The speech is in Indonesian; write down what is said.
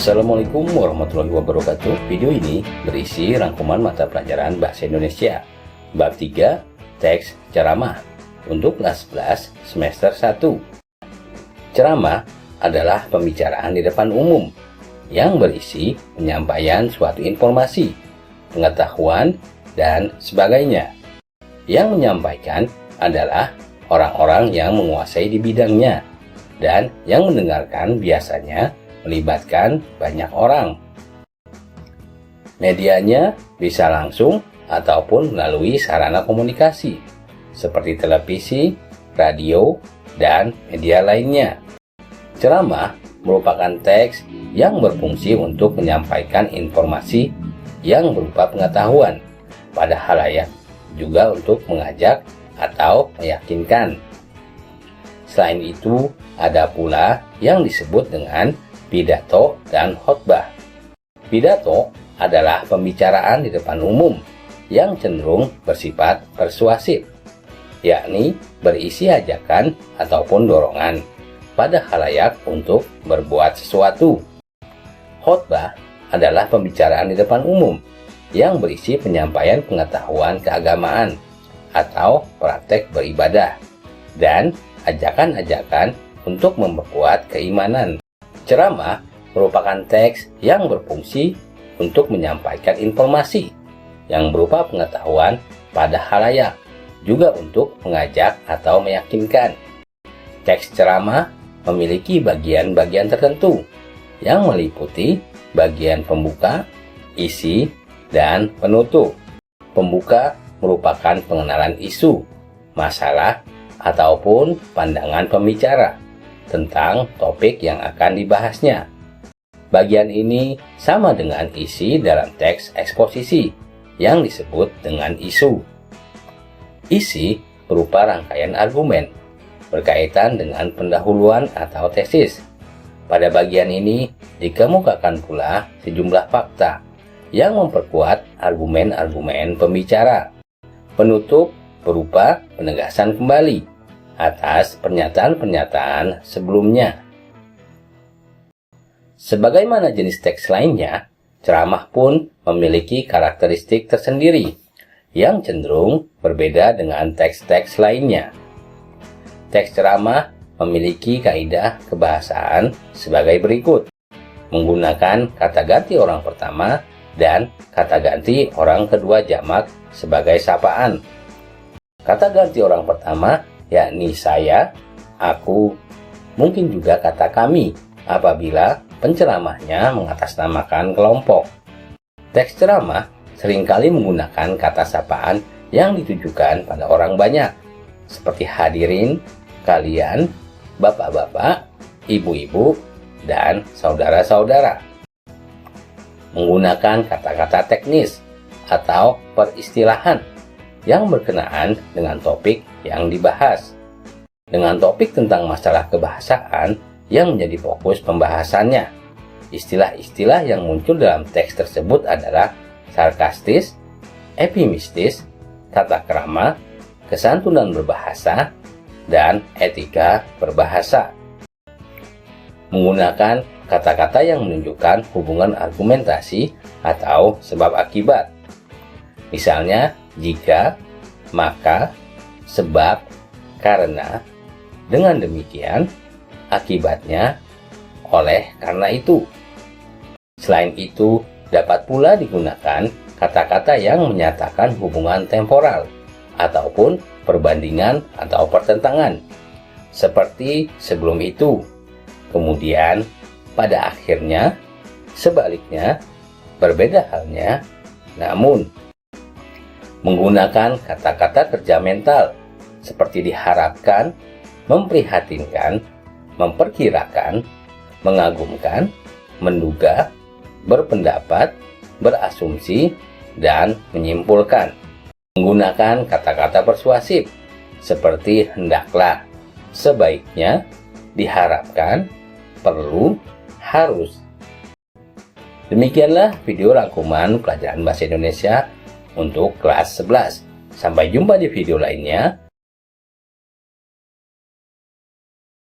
Assalamualaikum warahmatullahi wabarakatuh. Video ini berisi rangkuman mata pelajaran Bahasa Indonesia Bab 3 Teks Ceramah untuk kelas 11 semester 1. Ceramah adalah pembicaraan di depan umum yang berisi penyampaian suatu informasi, pengetahuan, dan sebagainya. Yang menyampaikan adalah orang-orang yang menguasai di bidangnya, dan yang mendengarkan biasanya melibatkan banyak orang. Medianya bisa langsung ataupun melalui sarana komunikasi seperti televisi, radio, dan media lainnya. Ceramah merupakan teks yang berfungsi untuk menyampaikan informasi yang berupa pengetahuan pada khalayak, juga untuk mengajak atau meyakinkan. Selain itu, ada pula yang disebut dengan pidato dan khotbah. Pidato adalah pembicaraan di depan umum yang cenderung bersifat persuasif, yakni berisi ajakan ataupun dorongan pada khalayak untuk berbuat sesuatu. Khotbah adalah pembicaraan di depan umum yang berisi penyampaian pengetahuan keagamaan atau praktek beribadah dan ajakan-ajakan untuk memperkuat keimanan. Ceramah merupakan teks yang berfungsi untuk menyampaikan informasi yang berupa pengetahuan pada khalayak, juga untuk mengajak atau meyakinkan. Teks ceramah memiliki bagian-bagian tertentu yang meliputi bagian pembuka, isi, dan penutup. Pembuka merupakan pengenalan isu, masalah, ataupun pandangan pembicara tentang topik yang akan dibahasnya. Bagian ini sama dengan isi dalam teks eksposisi yang disebut dengan isu. Isi berupa rangkaian argumen berkaitan dengan pendahuluan atau tesis. Pada bagian ini dikemukakan pula sejumlah fakta yang memperkuat argumen-argumen pembicara. Penutup berupa penegasan kembali atas pernyataan-pernyataan sebelumnya. Sebagaimana jenis teks lainnya, ceramah pun memiliki karakteristik tersendiri yang cenderung berbeda dengan teks-teks lainnya. Teks ceramah memiliki kaidah kebahasaan sebagai berikut: menggunakan kata ganti orang pertama dan kata ganti orang kedua jamak sebagai sapaan. Kata ganti orang pertama yakni saya, aku, mungkin juga kata kami apabila penceramahnya mengatasnamakan kelompok. Teks ceramah seringkali menggunakan kata sapaan yang ditujukan pada orang banyak, seperti hadirin, kalian, bapak-bapak, ibu-ibu, dan saudara-saudara. Menggunakan kata-kata teknis atau peristilahan yang berkenaan dengan topik yang dibahas. Dengan topik tentang masalah kebahasaan yang menjadi fokus pembahasannya. Istilah-istilah yang muncul dalam teks tersebut adalah sarkastis, epimistis, tata krama, kesantunan berbahasa, dan etika berbahasa. Menggunakan kata-kata yang menunjukkan hubungan argumentasi atau sebab akibat. Misalnya, jika, maka, sebab, karena, dengan demikian, akibatnya, oleh karena itu. Selain itu, dapat pula digunakan kata-kata yang menyatakan hubungan temporal ataupun perbandingan atau pertentangan, seperti sebelum itu, kemudian, pada akhirnya, sebaliknya, berbeda halnya, namun. Menggunakan kata-kata kerja mental seperti diharapkan, memprihatinkan, memperkirakan, mengagumkan, menduga, berpendapat, berasumsi, dan menyimpulkan. Menggunakan kata-kata persuasif seperti hendaklah, sebaiknya, diharapkan, perlu, harus. Demikianlah video rangkuman pelajaran Bahasa Indonesia untuk kelas 11. Sampai jumpa di video lainnya.